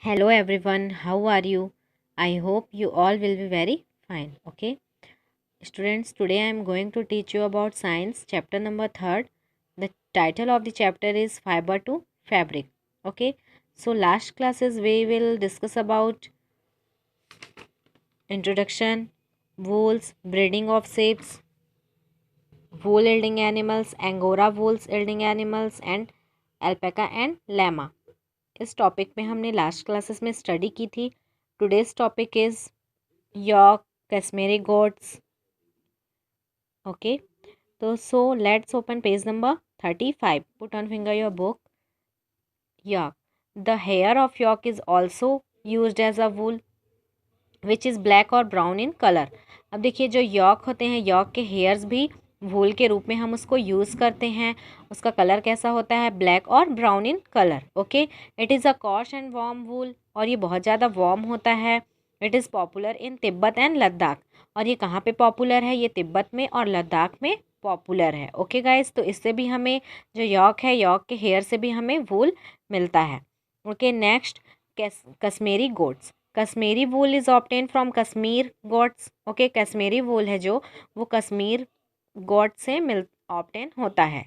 Hello everyone, how are you? I hope you all will be very fine. Okay, students, today I am going to teach you about science chapter number 3rd. The title of the chapter is Fiber to Fabric. Okay, so last classes we will discuss about introduction, wools, breeding of shapes, wool yielding animals, angora wools yielding animals and alpaca and llama. इस topic में हमने last classes में study की थी. Today's topic is York, Kashmiri goats. Okay, so let's open page number 35. Put on finger your book. York. The hair of York is also used as a wool which is black और brown in color. अब देखिए जो York होते हैं, York के hairs भी वूल के रूप में हम उसको यूज़ करते हैं. उसका कलर कैसा होता है? ब्लैक और brown in colour. Okay, it is a coarse and warm wool और ये बहुत ज़्यादा वार्म होता है. It is popular in Tibet and Ladakh. और ये कहाँ पे पॉपुलर है? ये तिब्बत में और लद्दाख में पॉपुलर है. ओके गाइस, तो इससे भी हमें जो यॉर्क है, यॉर्क के हेयर से भी हमें वूल मिलता है. Okay, next Kashmiri goats. Kashmiri wool is obtain from Kashmir goats. Okay, Kashmiri wool है जो वो कश्मीर गोट से ऑब्टेन होता है.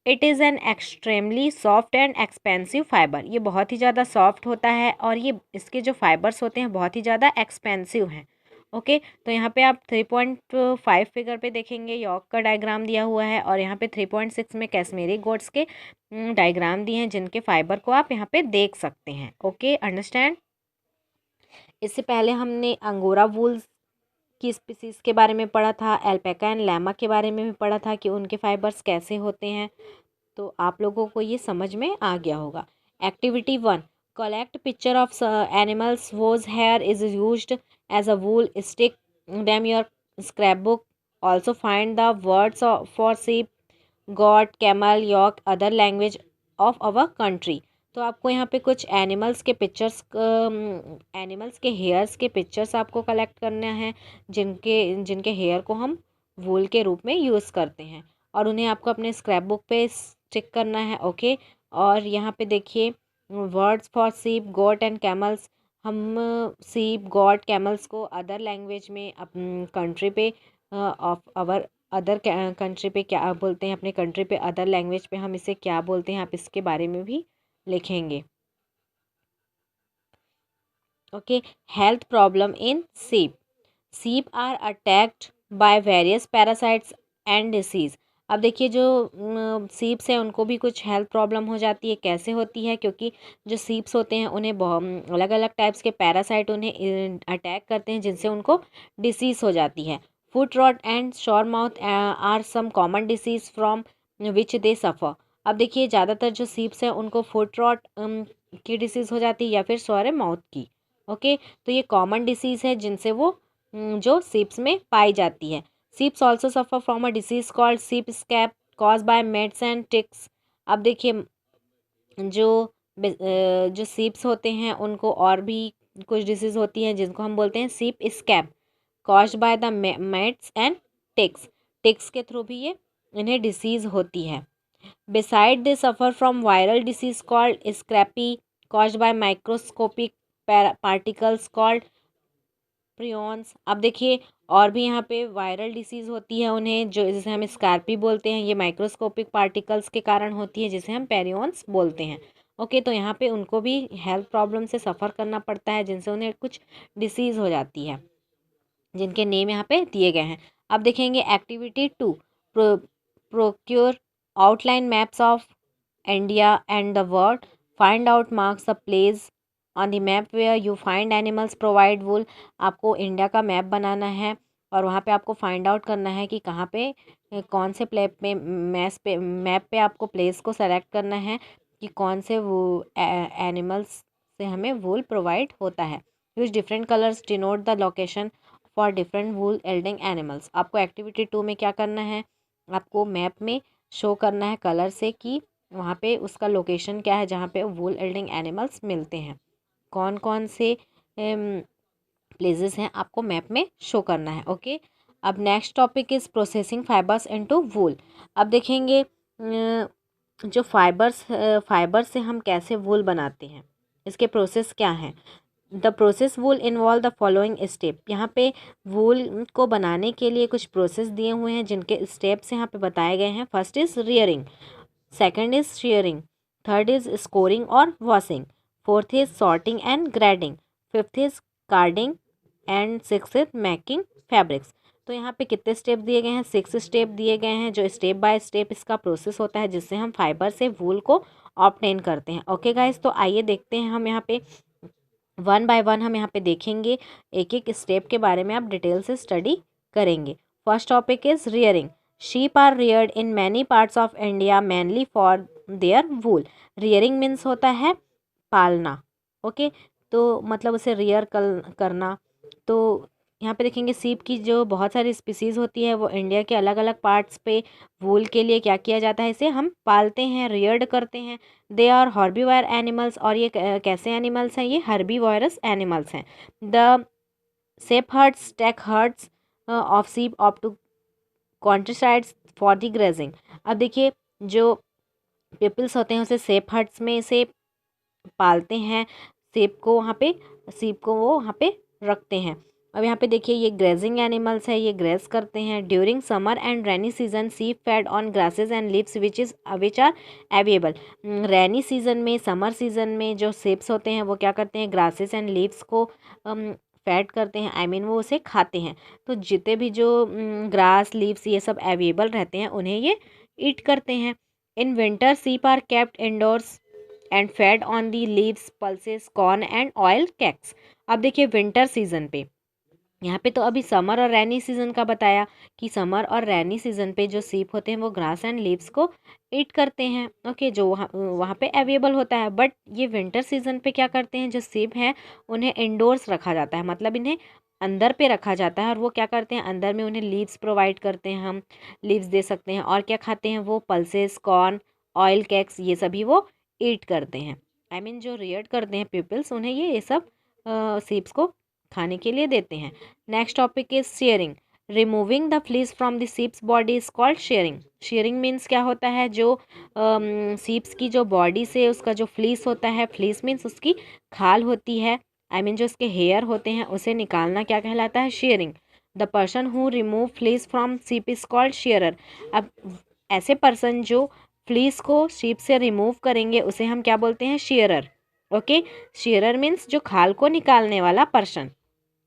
It is an extremely soft and expensive fibre. ये बहुत ही ज़्यादा सॉफ्ट होता है और ये इसके जो फाइबर्स होते हैं बहुत ही ज़्यादा एक्सपेंसिव हैं. ओके, तो यहाँ पे आप 3.5 फिगर पे देखेंगे यॉर्क का डायग्राम दिया हुआ है और यहाँ पे 3.6 में कश्मीरी गोट्स के डायग्राम दिए हैं जिनके फाइबर को आप यहाँ पे देख सकते हैं. Okay, understand. इससे पहले हमने अंगोरा वूल्स की स्पीसीज़ के बारे में पढ़ा था, अल्पैका एंड लैमा के बारे में भी पढ़ा था कि उनके फाइबर्स कैसे होते हैं. तो आप लोगों को ये समझ में आ गया होगा. Activity 1, collect picture of animals whose hair is used as a wool stick them your scrap book. Also find the words for sheep, goat, camel, yak, other language of our country. तो आपको यहाँ पे कुछ animals के pictures, animals के hairs के pictures आपको collect करना है जिनके जिनके हेयर को हम वूल के रूप में यूज़ करते हैं और उन्हें आपको अपने स्क्रैप बुक पे स्टिक करना है. ओके, और यहाँ पे देखिए वर्ड्स फॉर सीप, गोट एंड कैमल्स. हम सीप, गॉट, कैमल्स को अदर लैंग्वेज में कंट्री पे ऑफ आवर अदर कंट्री पे क्या बोलते हैं, अपने कंट्री पे अदर लैंग्वेज पे हम इसे क्या बोलते हैं, आप इसके बारे में भी लिखेंगे. Okay, health problem in sheep. Sheep are attacked by various parasites and disease. अब देखिए जो सीप्स हैं उनको भी कुछ हेल्थ प्रॉब्लम हो जाती है. कैसे होती है? क्योंकि जो सीप्स होते हैं उन्हें बहुत अलग अलग टाइप्स के पैरासाइट उन्हें अटैक करते हैं जिनसे उनको डिसीज़ हो जाती है. Foot rot and sore mouth are some common disease from which they suffer. अब देखिए ज़्यादातर जो सीप्स हैं उनको फुट रॉट की डिसीज़ हो जाती है या फिर सॉरे माउथ की. ओके, तो ये कॉमन डिसीज़ है जिनसे वो जो सीप्स में पाई जाती है. Sheeps also suffer from a disease called sheep scab cause by mites and ticks. अब देखिए जो जो सीप्स होते हैं उनको और भी कुछ डिसीज़ होती हैं जिनको हम बोलते हैं sheep scab cause by the mites and ticks. Ticks के थ्रू भी ये इन्हें डिसीज़ होती है. Besides they suffer from viral disease called scrapie cause by microscopic particles called prions. अब देखिए और भी यहाँ पे वायरल डिसीज़ होती है उन्हें जो जिसे हम स्कारपी बोलते हैं. ये माइक्रोस्कोपिक पार्टिकल्स के कारण होती है जिसे हम पेरियॉन्स बोलते हैं. ओके, तो यहाँ पे उनको भी हेल्थ प्रॉब्लम से सफ़र करना पड़ता है जिनसे उन्हें कुछ डिसीज़ हो जाती है जिनके नेम यहाँ पे दिए गए हैं. अब देखेंगे activity 2, procure outline maps of India and the world. Find out marks the place on the map where you find animals provide wool. आपको इंडिया का मैप बनाना है और वहाँ पे आपको फाइंड आउट करना है कि कहाँ पे कौन से मैप पे आपको प्लेस को सेलेक्ट करना है कि कौन से वो एनिमल्स से हमें वूल प्रोवाइड होता है. Use different colours denote the location for different wool एल्डिंग animals. आपको एक्टिविटी 2 में क्या करना है? आपको मैप में शो करना है कलर से कि वहाँ पे उसका लोकेशन क्या है जहाँ पे वूल एल्डिंग एनिमल्स मिलते हैं. कौन कौन से प्लेसेस हैं आपको मैप में शो करना है. ओके, अब next topic is processing fibres into wool. अब देखेंगे जो फाइबर से हम कैसे वूल बनाते हैं. इसके प्रोसेस क्या हैं? The process wool involve the following step. यहाँ पे वूल को बनाने के लिए कुछ प्रोसेस दिए हुए हैं जिनके स्टेप्स यहाँ पे बताए गए हैं। First is rearing, second is shearing, third is scouring और washing, fourth is sorting and grading, fifth is carding and six is making fabrics. तो यहाँ पे कितने स्टेप दिए गए हैं? 6 स्टेप दिए गए हैं, जो स्टेप बाय स्टेप इसका प्रोसेस होता है जिससे हम फाइबर से वूल को ऑब्टेन करते हैं। ओके गाइस, तो आइए देखते हैं हम यहाँ पे वन बाय वन हम यहाँ पे देखेंगे, एक एक स्टेप के बारे में आप डिटेल से स्टडी करेंगे। First topic is rearing. Sheep are reared in many parts of India mainly for their wool. Rearing means होता है पालना। ओके, तो मतलब उसे रियर करना। तो यहाँ पे देखेंगे सीप की जो बहुत सारी स्पीसीज़ होती है वो इंडिया के अलग अलग पार्ट्स पे वूल के लिए क्या किया जाता है, इसे हम पालते हैं, रियर्ड करते हैं। दे आर हर्बीवायर एनिमल्स, और ये कैसे एनिमल्स हैं? ये हर्बीवायरस एनिमल्स हैं। The shepherds take herds of sheep off to countrysides for the grazing. अब देखिए, जो पीपल्स होते हैं उसे सेप हर्ट्स में से पालते हैं, सेप को वहाँ पे, सीप को वो वहाँ पे रखते हैं। अब यहाँ पे देखिए, ये ग्रेजिंग एनिमल्स है, ये ग्रेस करते हैं। During summer and rainy season sheep fed on grasses and leaves which are available. Rainy season में, समर सीजन में जो सेप्स होते हैं वो क्या करते हैं? ग्रासेस एंड लीव्स को फेड करते हैं, वो उसे खाते हैं। तो जितने भी जो ग्रास, लीव्स ये सब अवेलेबल रहते हैं उन्हें ये ईट करते हैं। In winter sheep are kept indoors and fed on the leaves, pulses, corn and oil cakes. अब देखिए, विंटर सीजन पे, यहाँ पे तो अभी समर और रैनी सीजन का बताया कि समर और रैनी सीजन पे जो सीप होते हैं वो ग्रास एंड लीव्स को ईट करते हैं। ओके, जो वहाँ पे अवेलेबल होता है। बट ये विंटर सीजन पे क्या करते हैं? जो सीप हैं उन्हें इंडोर्स रखा जाता है, मतलब इन्हें अंदर पे रखा जाता है। और वो क्या करते हैं? अंदर में उन्हें लीव्स प्रोवाइड करते हैं, हम लीव्स दे सकते हैं। और क्या खाते हैं वो? पल्सेस, कॉर्न, ऑयल कैक्स, ये सभी वो ईट करते हैं। जो रियर्ड करते हैं पीपल्स, उन्हें ये सब सीप्स को खाने के लिए देते हैं। Next topic is shearing. Removing the fleece from the sheep's body is called shearing. Shearing means क्या होता है? जो सीप्स की जो बॉडी से उसका जो फ्लीस होता है, फ्लीस मीन्स उसकी खाल होती है, जो उसके हेयर होते हैं, उसे निकालना क्या कहलाता है? Shearing. The person who remove fleece from sheep is called shearer. अब ऐसे पर्सन जो फ्लीस को सीप से रिमूव करेंगे उसे हम क्या बोलते हैं? शेयरर। ओके, शेयरर मीन्स जो खाल को निकालने वाला person.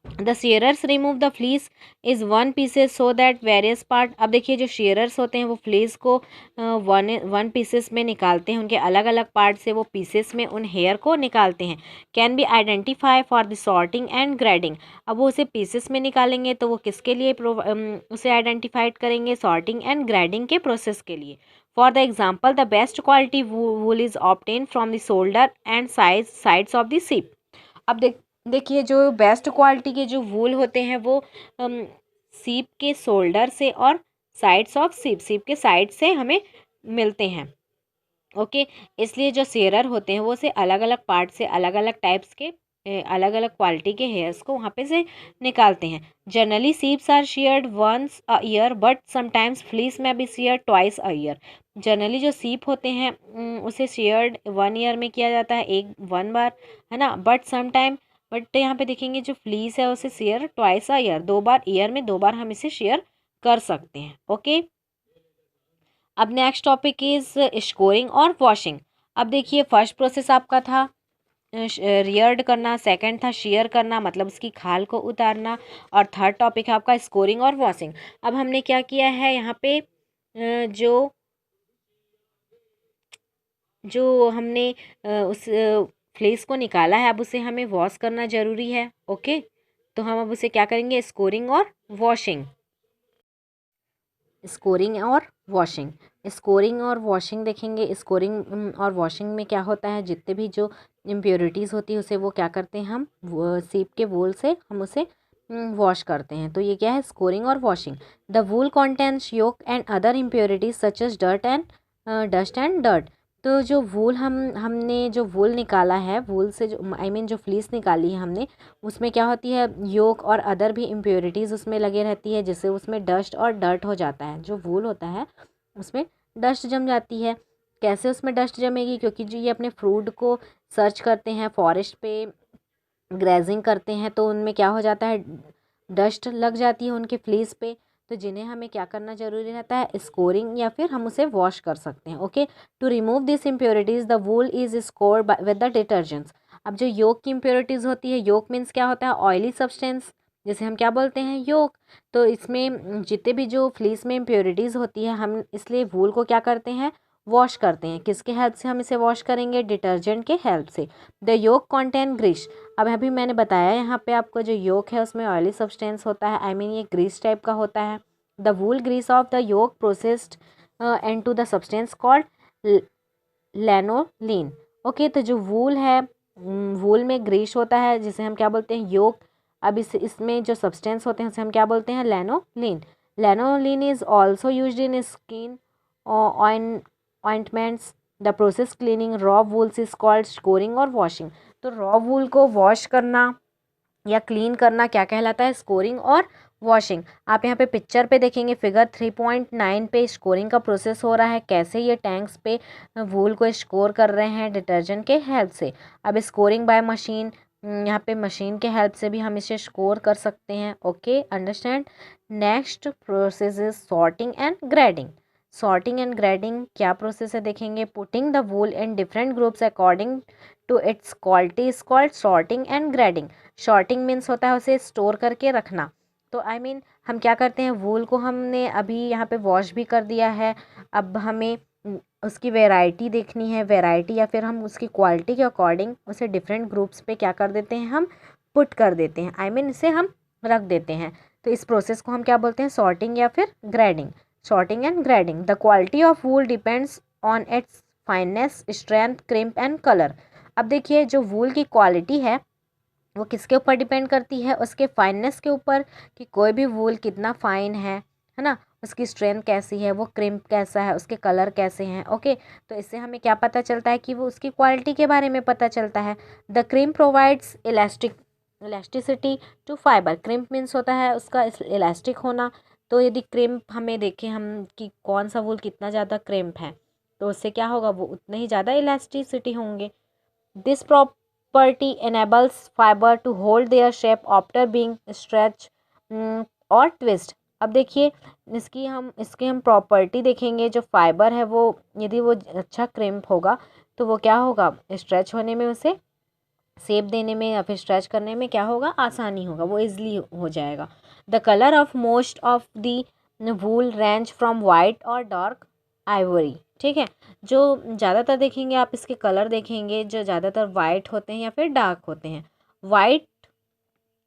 The sharers remove the fleece is one pieces so that various part. अब देखिए, जो शेयरर्स होते हैं वो फ्लीस को वन पीसेस में निकालते हैं, उनके अलग अलग पार्ट से वो पीसेस में उन हेयर को निकालते हैं। Can be identify for the sorting and grading. अब वो उसे पीसेस में निकालेंगे तो वो किसके लिए उसे आइडेंटिफाइड करेंगे? सॉर्टिंग एंड ग्रेडिंग के प्रोसेस के लिए। For the example, the best quality wool is obtain from the shoulder and sides of the ship. अब देखिए, जो बेस्ट क्वालिटी के जो वूल होते हैं वो सीप के शोल्डर से और साइड्स ऑफ सीप के साइड से हमें मिलते हैं। ओके, इसलिए जो शेयरर होते हैं वो से अलग अलग पार्ट से, अलग अलग टाइप्स के, अलग अलग क्वालिटी के हेयर्स को वहाँ पे से निकालते हैं। Generally sheeps are sheared once a year but sometimes fleece may be sheared twice a year. Generally जो सीप होते हैं उसे शेयर्ड 1 ईयर में किया जाता है, वन बार, है ना। बट यहाँ पे देखेंगे जो फ्लीस है उसे share twice a year, 2 bar, year में 2 बार हम इसे शेयर कर सकते हैं। ओके, अब नेक्स्ट टॉपिक इज स्कोरिंग और वॉशिंग। अब देखिए, फर्स्ट प्रोसेस आपका था रियर्ड करना, सेकंड था शेयर करना, मतलब उसकी खाल को उतारना, और थर्ड टॉपिक है आपका स्कोरिंग और वॉशिंग। अब हमने क्या किया है यहाँ पे, जो जो हमने उस फ्लेस को निकाला है, अब उसे हमें वॉश करना ज़रूरी है। ओके, तो हम अब उसे क्या करेंगे? स्कोरिंग और वॉशिंग। स्कोरिंग और वॉशिंग, स्कोरिंग और वॉशिंग देखेंगे। स्कोरिंग और वॉशिंग में क्या होता है? जितने भी जो इम्प्योरिटीज़ होती है उसे वो क्या करते हैं? हम सीप के वूल से हम उसे वॉश करते हैं। तो ये क्या है? स्कोरिंग और washing. The wool contains yolk and other impurities such as dust and dirt. तो जो वूल हमने जो वूल निकाला है, वूल से जो जो फ्लीस निकाली है हमने, उसमें क्या होती है? योक और अदर भी इम्प्योरिटीज़ उसमें लगे रहती है, जिससे उसमें डस्ट और डर्ट हो जाता है। जो वूल होता है उसमें डस्ट जम जाती है। कैसे उसमें डस्ट जमेगी, क्योंकि जो ये अपने फ्रूट को सर्च करते हैं, फॉरेस्ट पे ग्रेजिंग करते हैं, तो उनमें क्या हो जाता है, डस्ट लग जाती है उनके फ्लीस पे, तो जिन्हें हमें क्या करना जरूरी रहता है, स्कोरिंग, या फिर हम उसे वॉश कर सकते हैं। Okay, to remove this impurities the wool is scoured with the detergents. अब जो योक की इम्प्योरिटीज़ होती है, योक मीन्स क्या होता है, ऑयली सब्सटेंस, जैसे हम क्या बोलते हैं, योक। तो इसमें जितने भी जो फ्लीस में इम्प्योरिटीज़ होती है, हम इसलिए वूल को क्या करते हैं, वॉश करते हैं। किसके हेल्प से हम इसे वॉश करेंगे, डिटर्जेंट के हेल्प से। The yolk contain grease. अब अभी मैंने बताया यहाँ पे आपको, जो योक है उसमें ऑयली सब्सटेंस होता है, आई मीन ये ग्रीस टाइप का होता है। The wool grease of the yolk processed and to the substance called lanolin. Okay, तो जो वूल है, वूल में ग्रीस होता है जिसे हम क्या बोलते हैं, योक। अब इसमें जो सब्सटेंस होते हैं उसे हम क्या बोलते हैं, lanolin. Lanolin is also use in skin ointments. The process cleaning raw wools is called scouring और वॉशिंग। तो रॉ वूल को वॉश करना या क्लीन करना क्या कहलाता है, स्कोरिंग और वॉशिंग। आप यहाँ पे पिक्चर पे देखेंगे, फिगर 3.9 पे स्कोरिंग का प्रोसेस हो रहा है, कैसे ये टैंक्स पे वूल को स्कोर कर रहे हैं डिटर्जेंट के हेल्प से। अब स्कोरिंग बाय मशीन, यहाँ पे मशीन के हेल्प से भी हम इसे स्कोर कर सकते हैं। Okay, understand. Next process is sorting and grading. Sorting and grading क्या प्रोसेस है देखेंगे। Putting the wool in different groups according to its quality is called sorting and grading. Sorting means होता है उसे स्टोर करके रखना। तो आई मीन हम क्या करते हैं, वूल को हमने अभी यहाँ पे वॉश भी कर दिया है, अब हमें उसकी वैरायटी देखनी है, वैरायटी या फिर हम उसकी क्वालिटी के अकॉर्डिंग उसे डिफरेंट ग्रुप्स पे क्या कर देते हैं, हम पुट कर देते हैं, आई मीन इसे हम रख देते हैं। तो इस प्रोसेस को हम क्या बोलते हैं, सॉर्टिंग या फिर grading. Sorting and grading. The quality of wool depends on it's fineness, strength, crimp and colour. अब देखिए, जो वूल की क्वालिटी है वो किसके ऊपर डिपेंड करती है, उसके फाइननेस के ऊपर, कि कोई भी वूल कितना फाइन है ना, उसकी स्ट्रेंथ कैसी है, वो क्रिम्प कैसा है, उसके कलर कैसे हैं। ओके, तो इससे हमें क्या पता चलता है कि वो उसकी क्वालिटी के बारे में पता चलता है। The crimp provides elasticity to fibre. Crimp means होता है उसका इलास्टिक होना। तो यदि क्रिम्प हमें देखें हम कि कौन सा वूल कितना ज़्यादा क्रिम्प है, तो उससे क्या होगा, वो उतने ही ज़्यादा इलास्टिसिटी होंगे। This property enables fiber to hold their shape after being stretched और twist। अब देखिए, इसकी हम प्रॉपर्टी देखेंगे। जो फाइबर है वो यदि वो अच्छा क्रिम्प होगा तो वो क्या होगा, स्ट्रेच होने में, उसे शेप देने में या फिर स्ट्रेच करने में क्या होगा, आसानी होगा, वो इजली हो जाएगा। The colour of most of the wool range from white और डार्क आइवरी। ठीक है, जो ज़्यादातर देखेंगे आप, इसके कलर देखेंगे, जो ज़्यादातर वाइट होते हैं या फिर डार्क होते हैं। White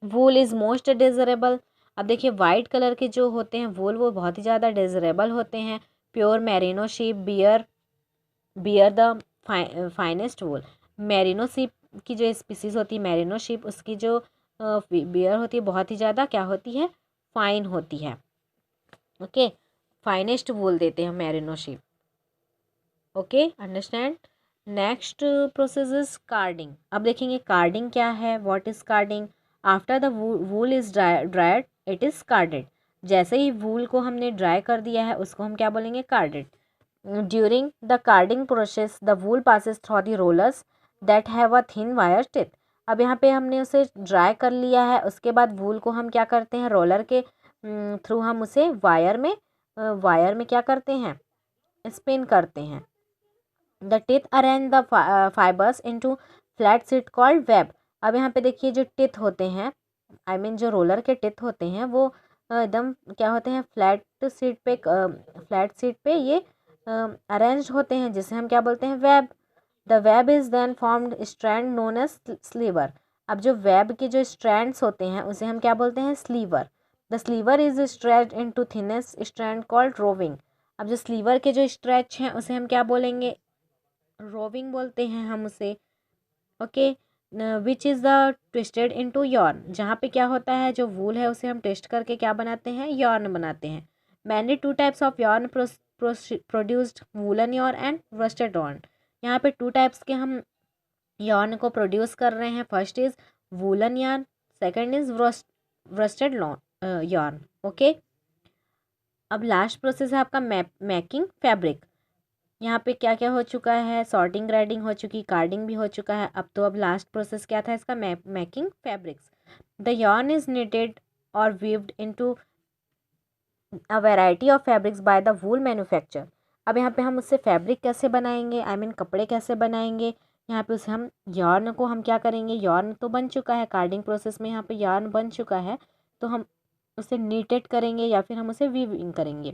wool is most desirable. अब देखिए, वाइट कलर के जो होते हैं वूल, वो बहुत ही ज़्यादा डिजरेबल होते हैं। Pure merino sheep bear the finest wool. Merino sheep की जो स्पीसीज होती है, मेरिनो शीप, उसकी जो बियर होती है बहुत ही ज़्यादा क्या होती है, फाइन होती है। ओके, फाइनेस्ट वूल देते हैं merino sheep. Okay, understand. Next process is carding. अब देखेंगे कार्डिंग क्या है, what is carding. After the wool is dried it is carded. जैसे ही वूल को हमने ड्राई कर दिया है उसको हम क्या बोलेंगे, carded. During the carding process the wool passes through the rollers that have a thin wire tip. अब यहाँ पे हमने उसे ड्राई कर लिया है, उसके बाद वूल को हम क्या करते हैं, रोलर के थ्रू हम उसे वायर में क्या करते हैं, स्पिन करते हैं। The teeth arrange the fibres into flat sheet called web. अब यहाँ पे देखिए, जो टिथ होते हैं, आई मीन जो रोलर के टिथ होते हैं, वो एकदम क्या होते हैं, फ्लैट सीट पे ये अरेंज होते हैं, जिसे हम क्या बोलते हैं, web. The web is then formed strand known as sliver. अब जो वेब के जो स्ट्रैंड्स होते हैं उसे हम क्या बोलते हैं, sliver. The sliver is stretched into thinnest strand called roving. अब जो स्लीवर के जो स्ट्रेच हैं उसे हम क्या बोलेंगे, रोविंग बोलते हैं हम उसे। Okay, which is the twisted into yarn. जहाँ पे क्या होता है, जो वूल है उसे हम ट्विस्ट करके क्या बनाते हैं, यॉर्न बनाते हैं। मैंने two types of yarn produced, woollen yarn and worsted yarn. यहाँ पे टू टाइप्स के हम यॉर्न को प्रोड्यूस कर रहे हैं। First is woollen yarn, second is worsted yarn. Okay, अब लास्ट प्रोसेस है आपका मेकिंग फैब्रिक। यहाँ पे क्या क्या हो चुका है, सॉर्टिंग, ग्रेडिंग हो चुकी, कार्डिंग भी हो चुका है। अब लास्ट प्रोसेस क्या था इसका, making fabrics. The yarn is knitted और weaved into a variety of fabrics by the wool manufacturer। अब यहाँ पे हम उससे फैब्रिक कैसे बनाएंगे, कपड़े कैसे बनाएंगे। यहाँ पे उसे हम yarn को हम क्या करेंगे, yarn तो बन चुका है, कार्डिंग प्रोसेस में यहाँ पे yarn बन चुका है, तो हम उसे नीटेड करेंगे या फिर हम उसे वीविंग करेंगे,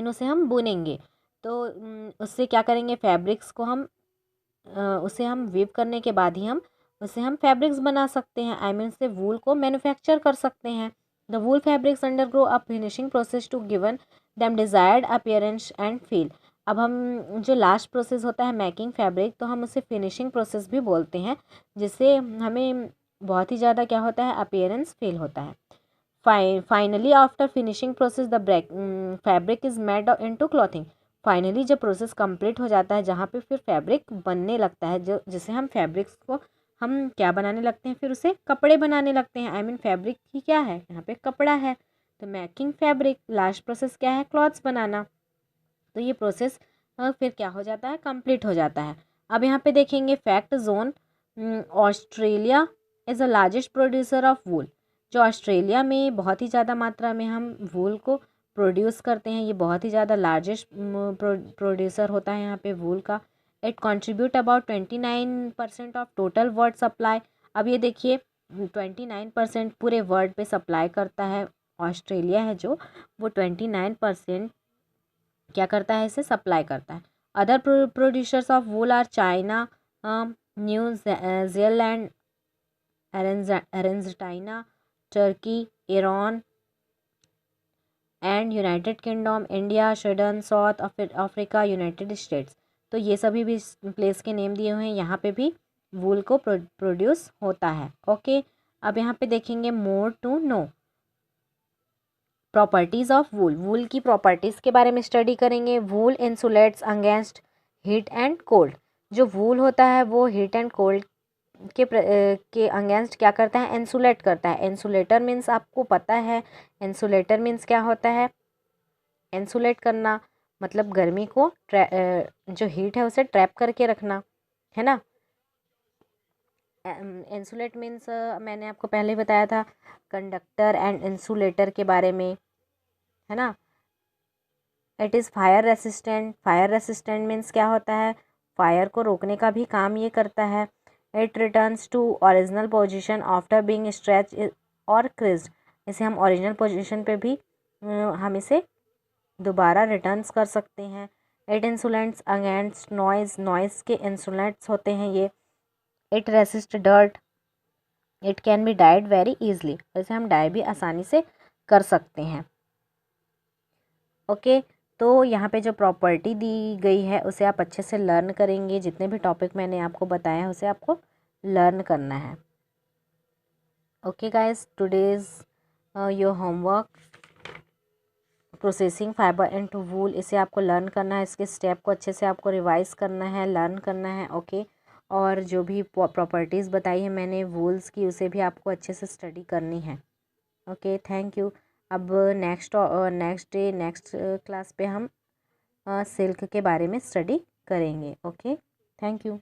उसे हम बुनेंगे। तो उससे क्या करेंगे, फैब्रिक्स को हम उसे हम वीव करने के बाद ही हम उसे हम फैब्रिक्स बना सकते हैं, से वूल को मैन्युफैक्चर कर सकते हैं। The wool fabrics undergo a finishing process to given them desired appearance and feel. अब हम जो लास्ट प्रोसेस होता है मेकिंग फैब्रिक, तो हम उसे फिनिशिंग प्रोसेस भी बोलते हैं, जिससे हमें बहुत ही ज़्यादा क्या होता है, अपीयरेंस फील होता है। Finally after finishing process the fabric is made into clothing. Finally जब प्रोसेस कंप्लीट हो जाता है, जहाँ पे फिर फैब्रिक बनने लगता है, जो जिसे हम फैब्रिक्स को हम क्या बनाने लगते हैं, फिर उसे कपड़े बनाने लगते हैं। फैब्रिक ही क्या है, यहाँ पे कपड़ा है। तो मेकिंग फैब्रिक, लास्ट प्रोसेस क्या है, क्लॉथ्स बनाना। तो ये प्रोसेस फिर क्या हो जाता है, कंप्लीट हो जाता है। अब यहाँ पे देखेंगे fact zone. Australia is the largest producer of wool. जो ऑस्ट्रेलिया में बहुत ही ज़्यादा मात्रा में हम वूल को प्रोड्यूस करते हैं, ये बहुत ही ज़्यादा लार्जेस्ट प्रोड्यूसर होता है यहाँ पे वूल का। It contribute about 29% of total world supply. अब ये देखिए 29% पूरे वर्ल्ड पे सप्लाई करता है। ऑस्ट्रेलिया है जो, वो 29% क्या करता है, इसे सप्लाई करता है। Other producers of wool are China, New Zealand, Argentina, Turkey, Iran and United Kingdom, India, Sweden, South Africa, United States. तो ये सभी भी प्लेस के नेम दिए हुए हैं, यहाँ पे भी वूल को प्रोड्यूस होता है। ओके, अब यहाँ पे देखेंगे more to know properties of wool. Wool की प्रॉपर्टीज़ के बारे में स्टडी करेंगे। Wool insulates against heat and cold. जो वूल होता है वो हीट एंड कोल्ड के अगेंस्ट क्या करता है, इंसुलेट करता है। इंसुलेटर मीन्स आपको पता है, इंसुलेटर मीन्स क्या होता है, इंसुलेट करना मतलब गर्मी को जो हीट है उसे ट्रैप करके रखना, है ना। इंसुलेट मीन्स मैंने आपको पहले बताया था कंडक्टर एंड इंसुलेटर के बारे में, है ना। It is fire resistant. Fire resistant means क्या होता है, फायर को रोकने का भी काम ये करता है। It returns to original position after being stretch और क्रिज्ड। इसे हम ओरिजिनल पोजीशन पे भी हम इसे दोबारा रिटर्न्स कर सकते हैं। It insulants against noise. Noise के इंसुलेंट्स होते हैं ये। It resist dirt. It can be dyed very easily. इसे हम डाई भी आसानी से कर सकते हैं। ओके, तो यहाँ पे जो प्रॉपर्टी दी गई है उसे आप अच्छे से लर्न करेंगे। जितने भी टॉपिक मैंने आपको बताया है उसे आपको लर्न करना है। Okay guys, today's your homework processing fibre into wool, इसे आपको लर्न करना है। इसके स्टेप को अच्छे से आपको रिवाइज करना है, लर्न करना है। ओके, और जो भी प्रॉपर्टीज़ बताई है मैंने वूल्स की, उसे भी आपको अच्छे से स्टडी करनी है। Okay, thank you. अब नेक्स्ट क्लास पे हम सिल्क के बारे में स्टडी करेंगे। Okay, thank you.